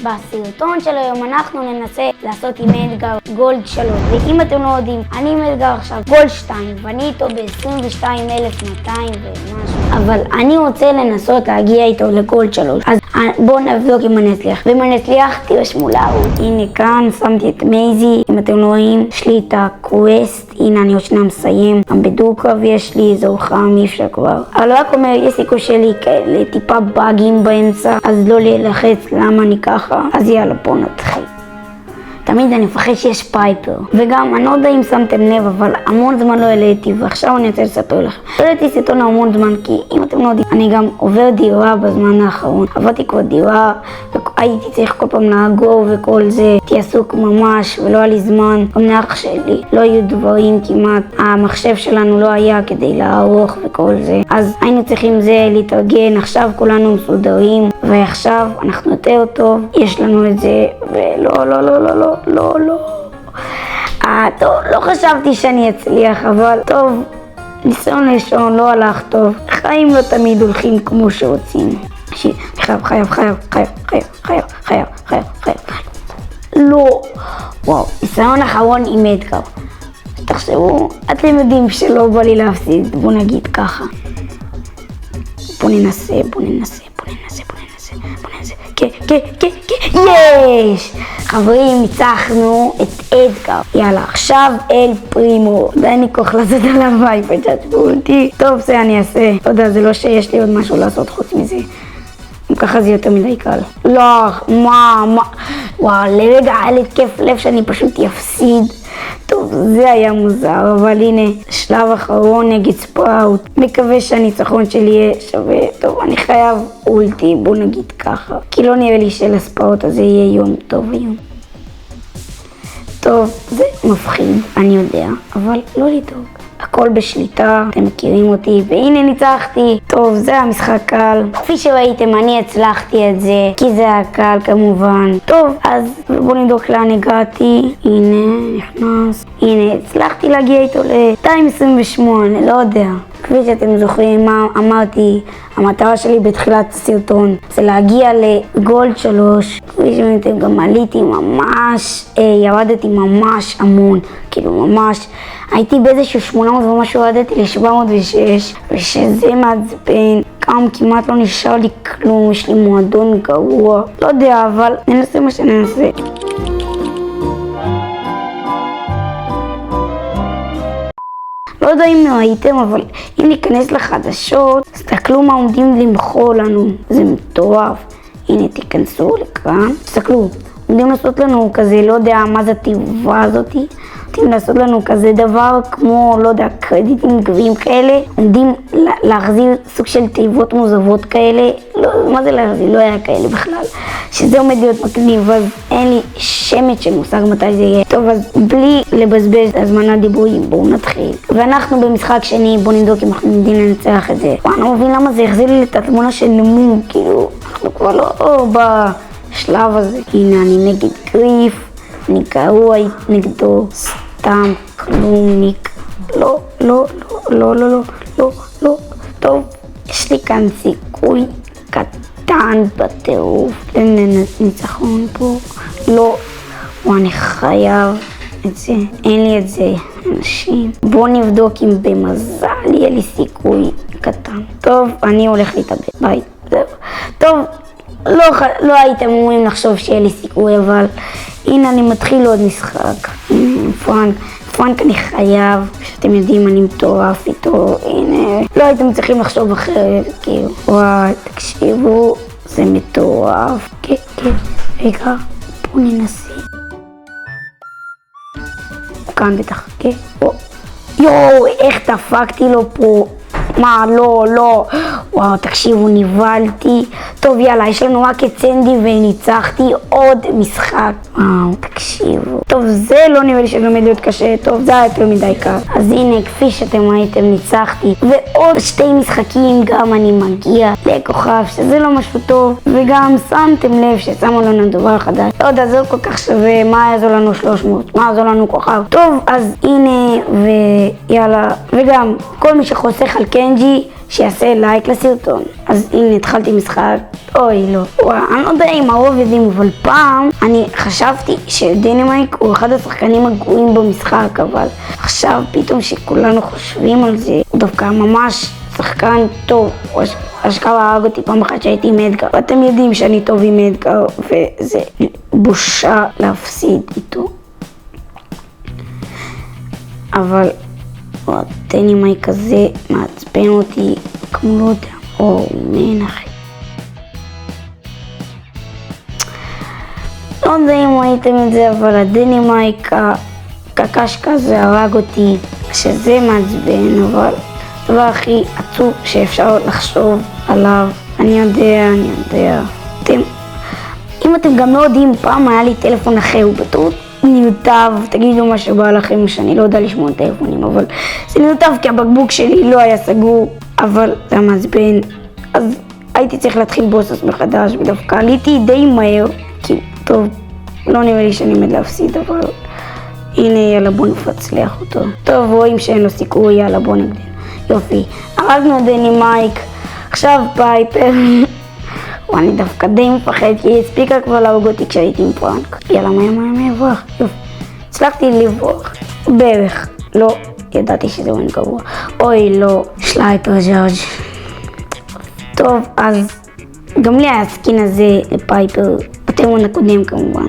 בסרטון של היום אנחנו ננסה לעשות עם אדגר גולד 3, ואם אתם לא יודעים, אני עם אדגר עכשיו גולד 2 ואני איתו ב-22,200 ומשהו, אבל אני רוצה לנסות להגיע איתו לגולד 3, אז בואו נבדוק אם אני אצליח, ואם אני אצליח תהיו שמולאו. הנה כאן שמתי את מייזי, אם אתם לא רואים, יש לי את הקווסט, הנה אני עוד שנייה מסיים, גם בדו-קרב יש לי, זהו חם, אי אפשר כבר, אבל רק אומר, יש סיכוי שלי כאלה טיפה באגים באמצע, אז לא ללחץ למה אני ככה, אז יאללה בוא נתחיל. תמיד אני מפחד שיש פייפר, וגם אני לא יודע אם שמתם לב, אבל המון זמן לא העליתי, ועכשיו אני רוצה לספר לכם. לא העליתי סרטון המון זמן, כי אם אתם לא יודעים, אני גם עובר דירה בזמן האחרון. עברתי כבר דירה, והייתי צריך כל פעם לאגור וכל זה, הייתי עסוק ממש, ולא היה לי זמן. גם לאח שלי לא היו דברים כמעט, המחשב שלנו לא היה כדי לערוך וכל זה. אז היינו צריכים זה להתארגן, עכשיו כולנו מסודרים, ועכשיו אנחנו יותר טוב, יש לנו את זה, ולא. טוב, לא חשבתי שאני אצליח, אבל טוב, ניסיון ראשון לא הלך טוב. חיים לא תמיד הולכים כמו שרוצים. חייב. לא. וואו, ניסיון אחרון עם אדגר. תחשבו, אתם יודעים שלא בא לי להפסיד, בוא נגיד ככה. בוא ננסה. יש! חברים, ניצחנו את אדגר. יאללה, עכשיו אל פרימו. די לי כוח לעשות עליו וייפ, תשתפו אותי. טוב, זה אני אעשה. לא יודע, זה לא שיש לי עוד משהו לעשות חוץ מזה. ככה זה יותר מדי קל. לא, מה? וואו, לרגע היה לי התקף לב שאני פשוט יפסיד. טוב, זה היה מוזר, אבל הנה, שלב אחרון נגד ספראוט. מקווה שהניצחון שלי יהיה שווה. טוב, אני חייב אולטי, בוא נגיד ככה. כי לא נראה לי שלספראוט הזה יהיה יום טוב היום. טוב, זה מפחיד, אני יודע, אבל לא לדאוג. הכל בשליטה, אתם מכירים אותי, והנה ניצחתי. טוב, זה המשחק קל. כפי שראיתם, אני הצלחתי את זה, כי זה היה קל כמובן. טוב, אז בואו נבדוק לאן הגעתי. הנה, נכנס. הנה, הצלחתי להגיע איתו ל-228, לא יודע. כפי שאתם זוכרים מה אמרתי, המטרה שלי בתחילת הסרטון זה להגיע לגולד 3. כפי שאתם גם עליתי ממש, ירדתי ממש המון, כאילו ממש. הייתי באיזשהו 800 ומשהו, ירדתי ל-706, ושזה מעצבן. כמעט לא נשאר לי כלום, יש לי מועדון גרוע. לא יודע, אבל ננסה מה שננסה. לא יודע אם ראיתם, אבל אם ניכנס לחדשות, תסתכלו מה עומדים למחור לנו. זה מטורף. הנה, תיכנסו לכאן. תסתכלו, עומדים לעשות לנו כזה, לא יודע מה זה התיבה הזאתי. עומדים לעשות לנו כזה דבר כמו, לא יודע, קרדיטים גבוהים כאלה. עומדים להחזיר סוג של תיבות מוזבות כאלה. לא, מה זה להחזיר? לא היה כאלה בכלל. שזה עומד להיות מגניב, אז אין לי שמץ של מושג מתי זה יהיה. טוב, אז בלי לבזבז הזמנת דיבורים, בואו נתחיל. ואנחנו במשחק שני, בואו נבדוק אם אנחנו יודעים לנצח את זה. אני לא מבין למה זה החזיר לי את התמונה של נמום, כאילו, אנחנו כבר לא בשלב הזה. הנה, אני נגד גריף, אני גרוע נגדו, סתם כלומניק. לא. טוב, יש לי כאן סיכוי קטן בטירוף. ניצחון פה. לא. אני חייב את זה. אין לי את זה, אנשים. בואו נבדוק אם במזל יהיה לי סיכוי קטן. טוב, אני הולך להתאבד. ביי. זהו. טוב, לא הייתם אמורים לחשוב שיהיה לי סיכוי, אבל הנה אני מתחיל עוד משחק. פרנק אני חייב, שאתם יודעים אני מטורף איתו, הנה. לא הייתם צריכים לחשוב אחרת, כאילו. וואי, תקשיבו, זה מטורף. כן, רגע, בואו ננסה. כאן בטח, כן? יואו, איך דפקתי לו פה. מה, לא. וואו, תקשיבו, נבלתי. טוב, יאללה, יש לנו רק את סנדי וניצחתי עוד משחק. וואו, תקשיבו. טוב, זה לא נראה לי שגם להיות קשה. טוב, זה היה יותר מדי קל. אז הנה, כפי שאתם ראיתם, ניצחתי. ועוד 2 משחקים גם אני מגיע לכוכב, שזה לא משהו טוב. וגם שמתם לב ששמו לנו דבר חדש. לא יודע, זה לא כל כך שווה. מה יעזור לנו 300? מה יעזור לנו כוכב? טוב, אז הנה, ויאללה. וגם, כל מי שחוסך על קנג'י, שיעשה לייק לסרטון. אז הנה התחלתי משחק, אוי לא, אני לא יודע אם הרוב יודעים, אבל פעם אני חשבתי שדנמרק הוא אחד השחקנים הגרועים במשחק, אבל עכשיו פתאום שכולנו חושבים על זה, הוא דווקא ממש שחקן טוב. אשכרה הרג אותי פעם אחת שהייתי עם אדגר, ואתם יודעים שאני טוב עם אדגר, וזה בושה להפסיד איתו. אבל דנמרק כזה מעצבן אותי כמו לא יודע, מן אחי. לא יודע אם ראיתם את זה, אבל הדנמרק הקקש כזה הרג אותי, שזה מעצבן, אבל הדבר הכי עצוב שאפשר לחשוב עליו. אני יודע. אם אתם גם לא יודעים, פעם היה לי טלפון אחר, הוא בטעות נרטב, תגידו מה שבא לכם, שאני לא יודע לשמוע טלפונים, אבל זה נרטב כי הבקבוק שלי לא היה סגור, אבל זה מעצבן. אז הייתי צריך להתחיל בוסס מחדש, ודווקא עליתי די מהר, כי טוב, לא נראה לי שאני עומד להפסיד, אבל הנה, יאללה בוא נפצלח אותו. טוב, רואים שאין לו סיכוי, יאללה בוא נגדל. יופי, הרגנו דנמרק, עכשיו פייפר. אני דווקא די מפחד, כי היא הספיקה כבר להרוג אותי כשהייתי עם פרנק. יאללה, מה אברח? יופי, הצלחתי לברוח, בערך. לא, ידעתי שזה לא גרוע. אוי לא, שלייפר ג'ארג'. טוב, אז גם לי היה הסקין הזה לפייפר, בטרמון הקודם כמובן.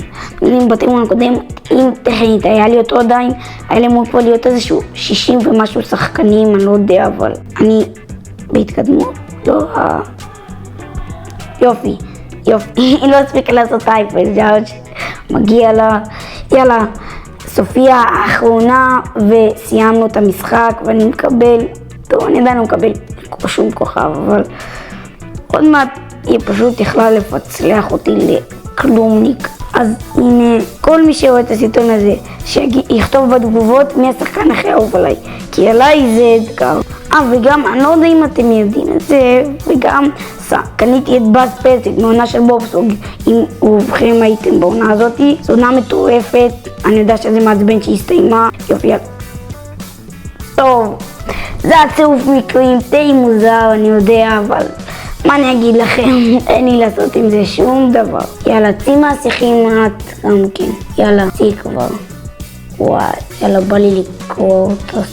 בטרמון הקודם, אם טכנית היה לי אותו עדיין, היה לי אמור פה להיות איזשהו 60 ומשהו שחקנים, אני לא יודע, אבל אני בהתקדמות, לא יופי, היא לא הספיקה לעשות טייפר ג'ארג', מגיע לה, יאללה, סופיה האחרונה, וסיימנו את המשחק, ואני מקבל, טוב, אני עדיין לא מקבל שום כוכב, אבל עוד מעט היא פשוט יכלה לפצלח אותי לכלומניק. אז הנה, כל מי שרואה את הסרטון הזה, שיכתוב בתגובות מי השחקן הכי אהוב עליי, כי עליי זה אדגר. וגם, אני לא יודע אם אתם יודעים את זה, וגם קניתי את באז פלסיק מעונה של בובסוג, אם רובכם הייתם בעונה הזאת, זו עונה מטורפת, אני יודע שזה מעצבן שהסתיימה, יופי. טוב, זה הצירוף מקרים די מוזר, אני יודע, אבל מה אני אגיד לכם, אין לי לעשות עם זה שום דבר. יאללה, צי מהשיחים מעט גם כן, יאללה, צי כבר. וואי, יאללה, בא לי לקרוא אותו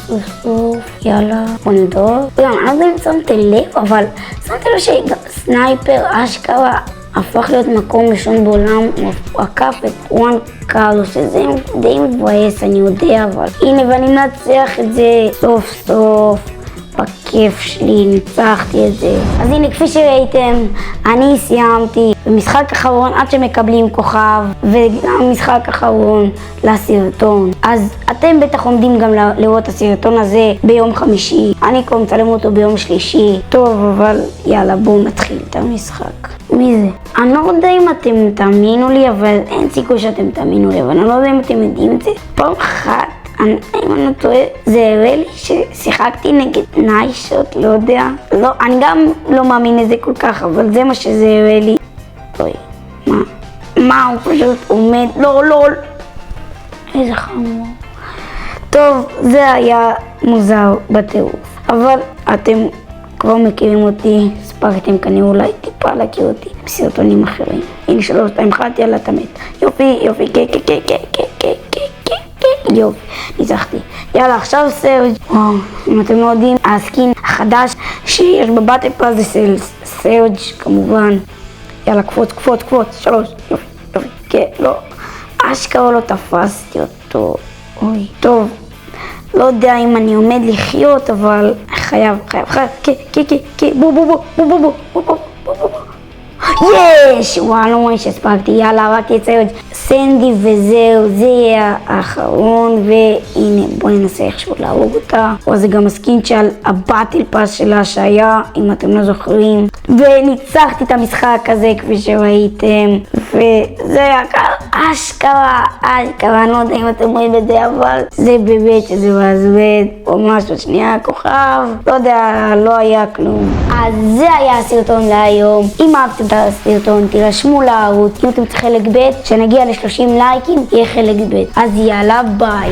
סוף, יאללה, בוא נדור. גם, אני לא יודע אם שמתי לב, אבל שמתי לו שסנייפר אשכרה הפך להיות מקום ראשון בעולם, הוא עקף את וואן קארלו, שזה די מבאס, אני יודע, אבל הנה, ואני מנצח את זה סוף סוף. בכיף שלי, ניצחתי את זה. אז הנה, כפי שראיתם, אני סיימתי במשחק אחרון עד שמקבלים כוכב, וגם משחק אחרון לסרטון. אז אתם בטח עומדים גם לראות את הסרטון הזה ביום חמישי. אני כבר מצלם אותו ביום שלישי. טוב, אבל יאללה, בואו נתחיל את המשחק. מי זה? אני לא יודע אם אתם תאמינו לי, אבל אין סיכוי שאתם תאמינו לי, אבל אני לא יודע אם אתם יודעים את זה. פעם אחת, אם אני לא טועה, זה הראה לי ששיחקתי נגד ניישות, לא יודע. לא, אני גם לא מאמין לזה כל כך, אבל זה מה שזה הראה לי. אוי, מה הוא פשוט עומד, לא, איזה חמור. טוב, זה היה מוזר בטירוף, אבל אתם כבר מכירים אותי, ספרתם כנראה אולי טיפה להכיר אותי בסרטונים אחרים. הנה 3, 2, 1, יאללה, אתה מת. יופי, יופי, ניצחתי. יאללה, עכשיו סרג'. וואו, אם אתם לא יודעים, הסקין החדש שיש בבטל פאס זה סרג' כמובן. יאללה, קפוץ, 3, יופי, כן, לא. אשכרה לא תפסתי אותו. אוי, טוב. לא יודע אם אני עומד לחיות, אבל חייב, בוא. יש! וואו, לא רואה שהספקתי, יאללה, הרגתי את סנדי וזהו, זה יהיה האחרון, והנה, בואו ננסה איכשהו להרוג אותה. זה גם הסקין של הבטל פאס שלה שהיה, אם אתם לא זוכרים, וניצחתי את המשחק הזה כפי שראיתם, וזה היה אשכרה, אני לא יודע אם אתם רואים את זה, אבל זה באמת שזה מעצבן, או משהו, שנייה, כוכב, לא יודע, לא היה כלום. אז זה היה הסרטון להיום. אם אהבתם את הסרטון, תירשמו לערוץ, אם אתם צריכים חלק ב', כשנגיע ל30 לייקים, יהיה חלק ב'. אז יאללה, ביי.